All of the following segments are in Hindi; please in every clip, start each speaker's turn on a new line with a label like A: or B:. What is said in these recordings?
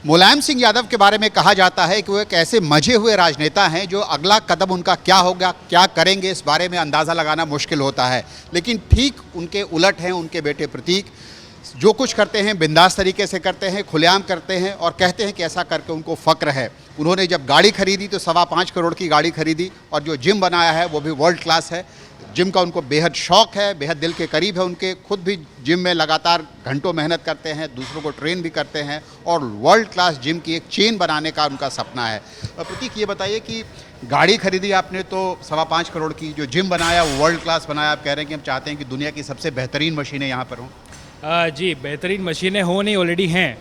A: मुलायम सिंह यादव के बारे में कहा जाता है कि वो एक ऐसे मजे हुए राजनेता हैं जो अगला कदम उनका क्या होगा, क्या करेंगे, इस बारे में अंदाज़ा लगाना मुश्किल होता है। लेकिन ठीक उनके उलट हैं उनके बेटे प्रतीक। जो कुछ करते हैं बिंदास तरीके से करते हैं, खुलेआम करते हैं और कहते हैं कि ऐसा करके उनको फ़क्र है। उन्होंने जब गाड़ी खरीदी तो 5.25 करोड़ की गाड़ी खरीदी और जो जिम बनाया है वो भी वर्ल्ड क्लास है। जिम का उनको बेहद शौक़ है, बेहद दिल के करीब है उनके। खुद भी जिम में लगातार घंटों मेहनत करते हैं, दूसरों को ट्रेन भी करते हैं और वर्ल्ड क्लास जिम की एक चेन बनाने का उनका सपना है। प्रतीक, ये बताइए कि गाड़ी खरीदी आपने तो 5.25 करोड़ की, जो जिम बनाया वो वर्ल्ड क्लास बनाया। आप कह रहे हैं कि हम चाहते हैं कि दुनिया की सबसे बेहतरीन मशीनें यहाँ पर हों।
B: जी, बेहतरीन मशीनें हो नहीं ऑलरेडी हैं।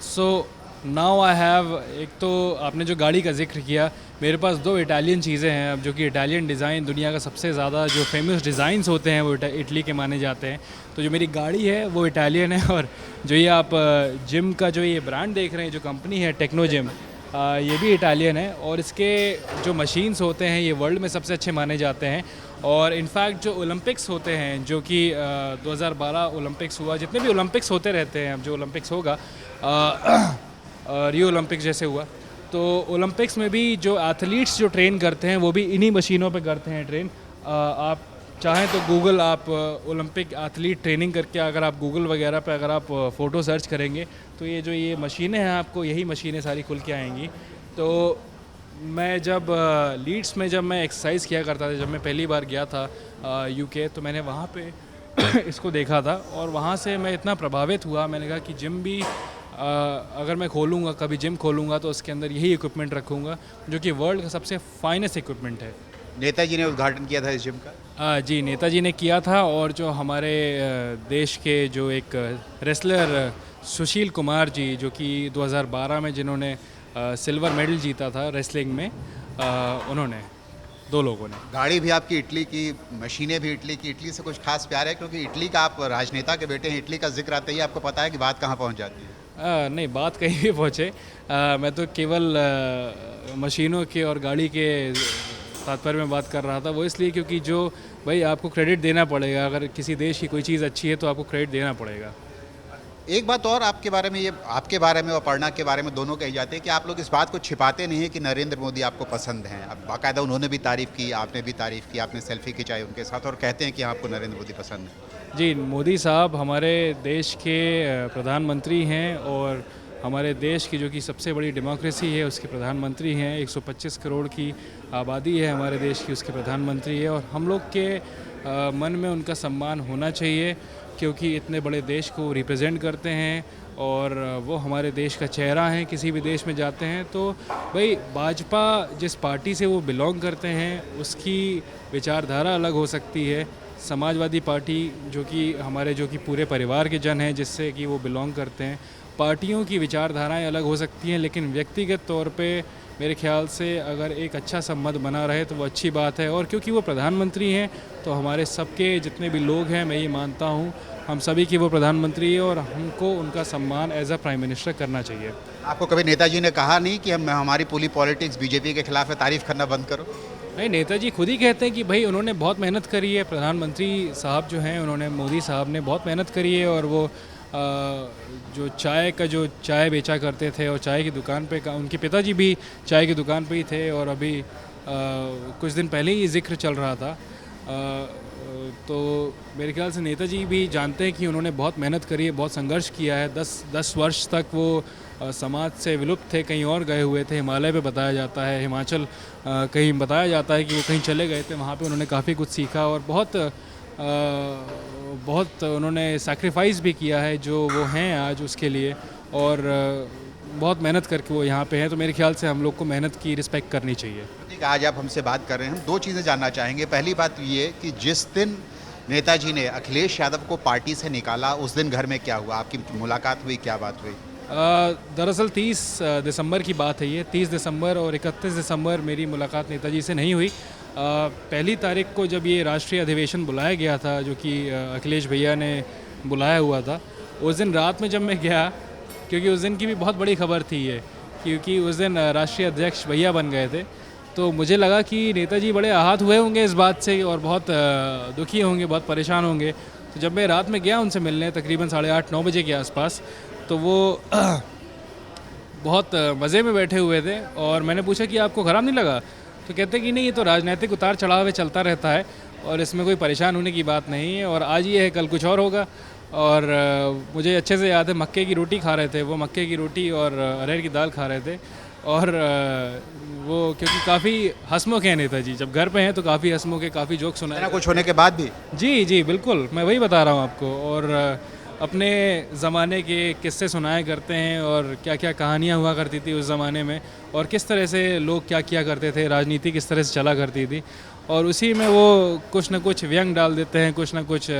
B: सो नाउ आई हैव, एक तो आपने जो गाड़ी का जिक्र किया, मेरे पास 2 इटालियन चीज़ें हैं अब, जो कि इटालियन डिज़ाइन दुनिया का सबसे ज़्यादा जो फेमस डिज़ाइंस होते हैं वो इटली के माने जाते हैं। तो जो मेरी गाड़ी है वो इटालियन है, और जो ये आप जिम का जो ये ब्रांड देख रहे हैं, जो कंपनी है टेक्नो जिम, ये भी इटालियन है। और इसके जो मशीन्स होते हैं ये वर्ल्ड में सबसे अच्छे माने जाते हैं। और इनफैक्ट जो ओलंपिक्स होते हैं, जो कि 2012 ओलंपिक्स हुआ, जितने भी ओलंपिक्स होते रहते हैं, अब जो ओलंपिक्स होगा रियो ओलंपिक्स जैसे हुआ, तो ओलंपिक्स में भी जो एथलीट्स जो ट्रेन करते हैं वो भी इन्हीं मशीनों पे करते हैं ट्रेन। आप चाहें तो गूगल, आप ओलंपिक एथलीट ट्रेनिंग करके अगर आप गूगल वगैरह पे अगर आप फ़ोटो सर्च करेंगे तो ये मशीनें हैं, आपको यही मशीनें सारी खुल के आएंगी। तो मैं जब लीड्स में जब मैं एक्सरसाइज किया करता था, जब मैं पहली बार गया था यूके, तो मैंने वहाँ पे इसको देखा था और वहाँ से मैं इतना प्रभावित हुआ। मैंने कहा कि जिम भी अगर मैं खोलूँगा, कभी जिम खोलूँगा तो उसके अंदर यही इक्विपमेंट रखूँगा, जो कि वर्ल्ड का सबसे फाइनेस्ट इक्विपमेंट है।
A: नेताजी ने उद्घाटन किया था इस जिम का।
B: जी, नेताजी ने किया था। और जो हमारे देश के जो एक रेसलर सुशील कुमार जी, जो कि 2012 में जिन्होंने सिल्वर मेडल जीता था रेसलिंग में, उन्होंने, 2 लोगों ने।
A: गाड़ी भी आपकी इटली की, मशीनें भी इटली की। इटली से कुछ खास प्यार है? क्योंकि इटली का आप राजनेता के बेटे हैं, इटली का जिक्र आते ही आपको पता है कि बात कहाँ पहुँच जाती है।
B: नहीं, बात कहीं भी पहुँचे, मैं तो केवल मशीनों के और गाड़ी के तात्पर्य में बात कर रहा था। वो इसलिए क्योंकि जो भाई आपको क्रेडिट देना पड़ेगा, अगर किसी देश की कोई चीज़ अच्छी है तो आपको क्रेडिट देना पड़ेगा।
A: एक बात और आपके बारे में, ये आपके बारे में और अपर्णा के बारे में दोनों कही जाती है कि आप लोग इस बात को छिपाते नहीं हैं कि नरेंद्र मोदी आपको पसंद हैं। अब बाकायदा उन्होंने भी तारीफ़ की, आपने भी तारीफ़ की, आपने सेल्फी खिंचाई उनके साथ और कहते हैं कि आपको नरेंद्र मोदी पसंद है।
B: जी, मोदी साहब हमारे देश के प्रधानमंत्री हैं और हमारे देश की जो कि सबसे बड़ी डेमोक्रेसी है उसके प्रधानमंत्री हैं। 125 करोड़ की आबादी है हमारे देश की, उसके प्रधानमंत्री है। और हम लोग के मन में उनका सम्मान होना चाहिए, क्योंकि इतने बड़े देश को रिप्रेजेंट करते हैं और वो हमारे देश का चेहरा हैं। किसी भी देश में जाते हैं तो भाई भाजपा जिस पार्टी से वो बिलोंग करते हैं उसकी विचारधारा अलग हो सकती है। समाजवादी पार्टी जो कि पूरे परिवार के जन हैं जिससे कि वो बिलोंग करते हैं, पार्टियों की विचारधाराएं अलग हो सकती हैं, लेकिन व्यक्तिगत तौर पे मेरे ख्याल से अगर एक अच्छा संबंध बना रहे तो वो अच्छी बात है। और क्योंकि वो प्रधानमंत्री हैं तो हमारे सबके जितने भी लोग हैं, मैं ये मानता हूँ हम सभी की वो प्रधानमंत्री है और हमको उनका सम्मान एज अ प्राइम मिनिस्टर करना चाहिए।
A: आपको कभी नेताजी ने कहा नहीं कि हमारी पूरी पॉलिटिक्स बीजेपी के खिलाफ है, तारीफ़ करना बंद करो?
B: नहीं, नेताजी खुद ही कहते हैं कि भाई उन्होंने बहुत मेहनत करी है। प्रधानमंत्री साहब जो हैं, उन्होंने, मोदी साहब ने बहुत मेहनत करी है। और वो जो चाय बेचा करते थे और चाय की दुकान पे उनके पिताजी भी चाय की दुकान पे ही थे। और अभी कुछ दिन पहले ही जिक्र चल रहा था। तो मेरे ख्याल से नेताजी भी जानते हैं कि उन्होंने बहुत मेहनत करी है, बहुत संघर्ष किया है। 10 वर्ष तक वो समाज से विलुप्त थे, कहीं और गए हुए थे। हिमालय पे बताया जाता है, हिमाचल कहीं बताया जाता है कि वो कहीं चले गए थे। वहाँ पे उन्होंने काफ़ी कुछ सीखा और बहुत उन्होंने सैक्रिफाइस भी किया है जो वो हैं आज उसके लिए। और बहुत मेहनत करके वो यहाँ पे हैं। तो मेरे ख्याल से हम लोग को मेहनत की रिस्पेक्ट करनी चाहिए।
A: ठीक, आज आप हमसे बात कर रहे हैं, हम 2 चीज़ें जानना चाहेंगे। पहली बात ये कि जिस दिन नेताजी ने अखिलेश यादव को पार्टी से निकाला उस दिन घर में क्या हुआ? आपकी मुलाकात हुई, क्या बात हुई?
B: दरअसल 30 दिसंबर की बात है ये। 30 दिसंबर और 31 दिसंबर मेरी मुलाकात नेताजी से नहीं हुई। पहली तारीख को जब ये राष्ट्रीय अधिवेशन बुलाया गया था, जो कि अखिलेश भैया ने बुलाया हुआ था, उस दिन रात में जब मैं गया, क्योंकि उस दिन की भी बहुत बड़ी खबर थी ये, क्योंकि उस दिन राष्ट्रीय अध्यक्ष भैया बन गए थे। तो मुझे लगा कि नेताजी बड़े आहत हुए होंगे इस बात से और बहुत दुखी होंगे, बहुत परेशान होंगे। तो जब मैं रात में गया उनसे मिलने, तकरीबन 8:30-9 बजे के आसपास, तो वो बहुत मज़े में बैठे हुए थे और मैंने पूछा कि आपको ख़राब नहीं लगा, तो कहते कि नहीं, ये तो राजनीतिक उतार चढ़ाव है, चलता रहता है और इसमें कोई परेशान होने की बात नहीं है, और आज ये है कल कुछ और होगा। और मुझे अच्छे से याद है मक्के की रोटी खा रहे थे वो, मक्के की रोटी और अरहर की दाल खा रहे थे, और वो क्योंकि काफ़ी हंसमुख हैं नेताजी, जब घर पे हैं तो काफ़ी हंसमुख है, काफ़ी जोक सुनाए।
A: इतना कुछ होने के बाद भी
B: जी जी बिल्कुल, मैं वही बता रहा हूँ आपको। और अपने ज़माने के किस्से सुनाया करते हैं और क्या क्या कहानियाँ हुआ करती थी उस ज़माने में, और किस तरह से लोग क्या किया करते थे, राजनीति किस तरह से चला करती थी, और उसी में वो कुछ ना कुछ व्यंग डाल देते हैं, कुछ ना कुछ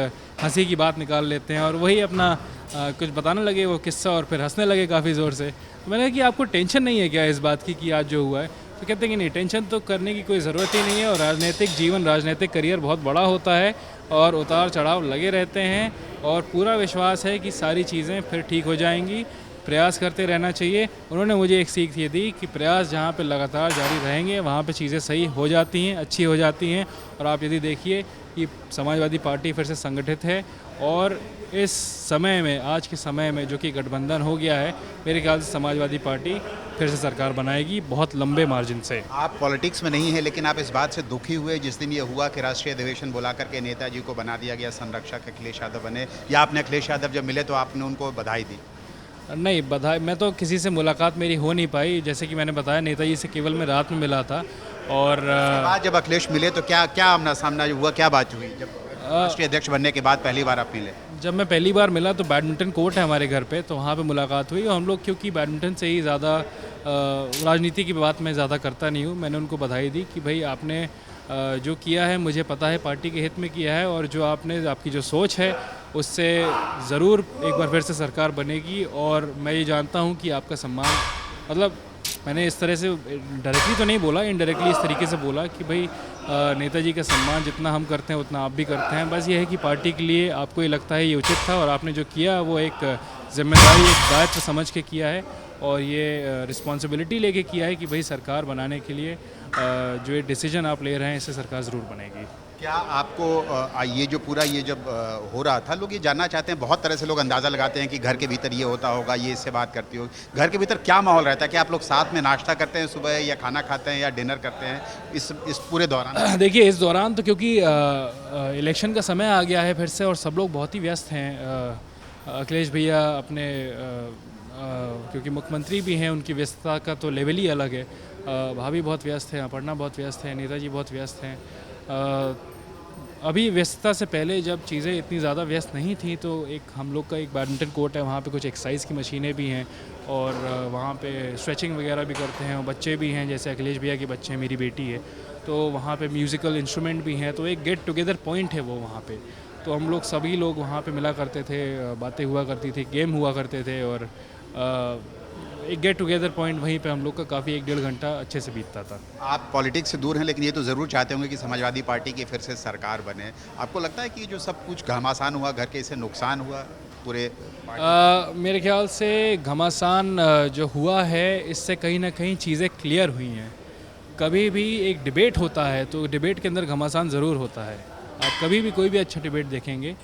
B: हंसी की बात निकाल लेते हैं, और वही अपना कुछ बताने लगे वो किस्सा और फिर हंसने लगे काफ़ी ज़ोर से। तो मैंने कहा कि आपको टेंशन नहीं है क्या इस बात की कि आज जो हुआ है? तो कहते हैं कि नहीं, टेंशन तो करने की कोई ज़रूरत ही नहीं है, और राजनीतिक जीवन, राजनीतिक करियर बहुत बड़ा होता है और उतार चढ़ाव लगे रहते हैं, और पूरा विश्वास है कि सारी चीज़ें फिर ठीक हो जाएंगी, प्रयास करते रहना चाहिए। उन्होंने मुझे एक सीख ये दी कि प्रयास जहाँ पे लगातार जारी रहेंगे वहाँ पे चीज़ें सही हो जाती हैं, अच्छी हो जाती हैं। और आप यदि देखिए कि समाजवादी पार्टी फिर से संगठित है, और इस समय में, आज के समय में जो कि गठबंधन हो गया है, मेरे ख्याल से समाजवादी पार्टी फिर से सरकार बनाएगी बहुत लंबे मार्जिन से।
A: आप पॉलिटिक्स में नहीं है, लेकिन आप इस बात से दुखी हुए जिस दिन ये हुआ कि राष्ट्रीय अधिवेशन बुला करके नेताजी को बना दिया गया संरक्षक, अखिलेश यादव बने, या आपने अखिलेश यादव जब मिले तो आपने उनको बधाई दी?
B: नहीं, बधाई, मैं तो किसी से मुलाकात मेरी हो नहीं पाई, जैसे कि मैंने बताया नेताजी से केवल मैं रात में मिला था। और
A: उसके बाद जब अखिलेश मिले तो क्या क्या आमना सामना हुआ, क्या बात हुई जब राष्ट्रीय अध्यक्ष बनने के बाद पहली बार आप मिले?
B: जब मैं पहली बार मिला तो बैडमिंटन कोर्ट है हमारे घर पे, तो वहाँ पे मुलाकात हुई, और हम लोग, क्योंकि बैडमिंटन से ही ज़्यादा राजनीति की बात मैं ज़्यादा करता नहीं हूँ, मैंने उनको बधाई दी कि भाई आपने जो किया है मुझे पता है पार्टी के हित में किया है, और जो आपने, आपकी जो सोच है उससे ज़रूर एक बार फिर से सरकार बनेगी, और मैं ये जानता हूँ कि आपका सम्मान, मतलब मैंने इस तरह से डायरेक्टली तो नहीं बोला, इनडायरेक्टली इस तरीके से बोला कि भाई नेताजी का सम्मान जितना हम करते हैं उतना आप भी करते हैं। बस ये है कि पार्टी के लिए आपको ये लगता है ये उचित था, और आपने जो किया वो एक जिम्मेदारी, एक दायित्व समझ के किया है, और ये रिस्पॉन्सिबिलिटी लेके किया है कि भाई सरकार बनाने के लिए जो ये डिसीजन आप ले रहे हैं इससे सरकार ज़रूर बनेगी।
A: क्या आपको ये जो पूरा ये जब हो रहा था, लोग ये जानना चाहते हैं, बहुत तरह से लोग अंदाज़ा लगाते हैं कि घर के भीतर ये होता होगा, ये इससे बात करती होगी, घर के भीतर क्या माहौल रहता है? क्या आप लोग साथ में नाश्ता करते हैं सुबह, या खाना खाते हैं, या डिनर करते हैं इस पूरे दौरान?
B: देखिए, इस दौरान तो क्योंकि इलेक्शन का समय आ गया है फिर से, और सब लोग बहुत ही व्यस्त हैं। अखिलेश भैया अपने क्योंकि मुख्यमंत्री भी हैं, उनकी व्यस्तता का तो लेवल ही अलग है। भाभी बहुत व्यस्त हैं, अपर्णा बहुत व्यस्त हैं, नेताजी बहुत व्यस्त हैं। अभी व्यस्तता से पहले जब चीज़ें इतनी ज़्यादा व्यस्त नहीं थी, तो एक हम लोग का एक बैडमिंटन कोर्ट है, वहाँ पे कुछ एक्सरसाइज की मशीनें भी हैं, और वहाँ पे स्ट्रेचिंग वगैरह भी करते हैं, और बच्चे भी हैं, जैसे अखिलेश भैया के बच्चे हैं, मेरी बेटी है, तो वहाँ पे म्यूज़िकल इंस्ट्रूमेंट भी हैं, तो एक गेट टुगेदर पॉइंट है वो वहाँ पे। तो हम लोग सभी लोग वहाँ पे मिला करते थे, बातें हुआ करती थी, गेम हुआ करते थे, और एक गेट टुगेदर पॉइंट वहीं पे हम लोग का काफ़ी 1-1.5 घंटा अच्छे से बीतता था।
A: आप पॉलिटिक्स से दूर हैं, लेकिन ये तो ज़रूर चाहते होंगे कि समाजवादी पार्टी की फिर से सरकार बने। आपको लगता है कि जो सब कुछ घमासान हुआ घर के, इससे नुकसान हुआ पूरे
B: मेरे ख्याल से घमासान जो हुआ है, इससे कहीं ना कहीं चीज़ें क्लियर हुई हैं। कभी भी एक डिबेट होता है तो डिबेट के अंदर घमासान ज़रूर होता है, आप कभी भी कोई भी अच्छा डिबेट देखेंगे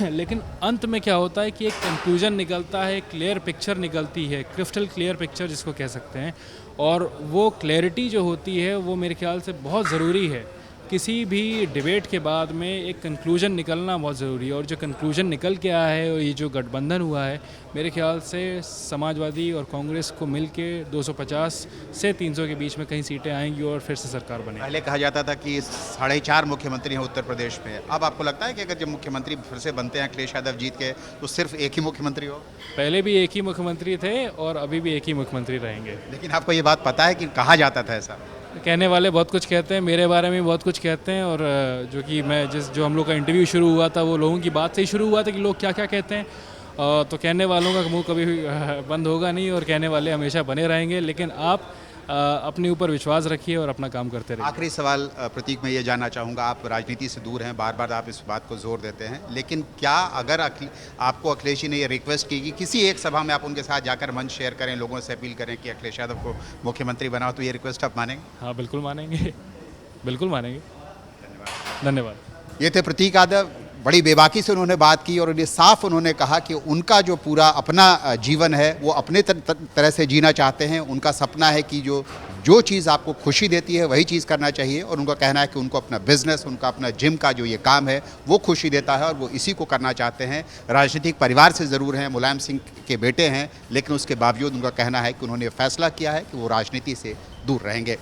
B: लेकिन अंत में क्या होता है कि एक कंक्लूजन निकलता है, क्लियर पिक्चर निकलती है, क्रिस्टल क्लियर पिक्चर जिसको कह सकते हैं, और वो क्लैरिटी जो होती है वो मेरे ख्याल से बहुत ज़रूरी है। किसी भी डिबेट के बाद में एक कंक्लूजन निकलना बहुत ज़रूरी है, और जो कंक्लूजन निकल के आया है, ये जो गठबंधन हुआ है, मेरे ख्याल से समाजवादी और कांग्रेस को मिल के 250 से 300 के बीच में कहीं सीटें आएंगी और फिर से सरकार बनेगी।
A: पहले कहा जाता था कि 4.5 मुख्यमंत्री हैं उत्तर प्रदेश में, अब आपको लगता है कि अगर जब मुख्यमंत्री फिर से बनते हैं अखिलेश यादव जीत के, तो सिर्फ एक ही मुख्यमंत्री हो?
B: पहले भी एक ही मुख्यमंत्री थे और अभी भी एक ही मुख्यमंत्री रहेंगे।
A: लेकिन आपको ये बात पता है कि कहा जाता था ऐसा?
B: कहने वाले बहुत कुछ कहते हैं, मेरे बारे में बहुत कुछ कहते हैं, और जो कि मैं जो हम लोग का इंटरव्यू शुरू हुआ था वो लोगों की बात से ही शुरू हुआ था कि लोग क्या क्या कहते हैं, तो कहने वालों का मुंह कभी बंद होगा नहीं, और कहने वाले हमेशा बने रहेंगे। लेकिन आप अपने ऊपर विश्वास रखिए और अपना काम करते रहिए।
A: आखिरी सवाल प्रतीक, मैं ये जानना चाहूँगा, आप राजनीति से दूर हैं, बार बार आप इस बात को जोर देते हैं, लेकिन क्या अगर आपको अखिलेश जी ने ये रिक्वेस्ट की कि किसी एक सभा में आप उनके साथ जाकर मंच शेयर करें, लोगों से अपील करें कि अखिलेश यादव को मुख्यमंत्री बनाओ, तो ये रिक्वेस्ट आप मानेंगे?
B: हाँ, बिल्कुल मानेंगे, बिल्कुल मानेंगे। धन्यवाद।
A: ये थे प्रतीक यादव, बड़ी बेबाकी से उन्होंने बात की और उन्हें साफ उन्होंने कहा कि उनका जो पूरा अपना जीवन है वो अपने तरह से जीना चाहते हैं। उनका सपना है कि जो चीज़ आपको खुशी देती है वही चीज़ करना चाहिए, और उनका कहना है कि उनको अपना बिजनेस, उनका अपना जिम का जो ये काम है वो खुशी देता है और वो इसी को करना चाहते हैं। राजनीतिक परिवार से ज़रूर हैं, मुलायम सिंह के बेटे हैं, लेकिन उसके बावजूद उनका कहना है कि उन्होंने फैसला किया है कि वो राजनीति से दूर रहेंगे।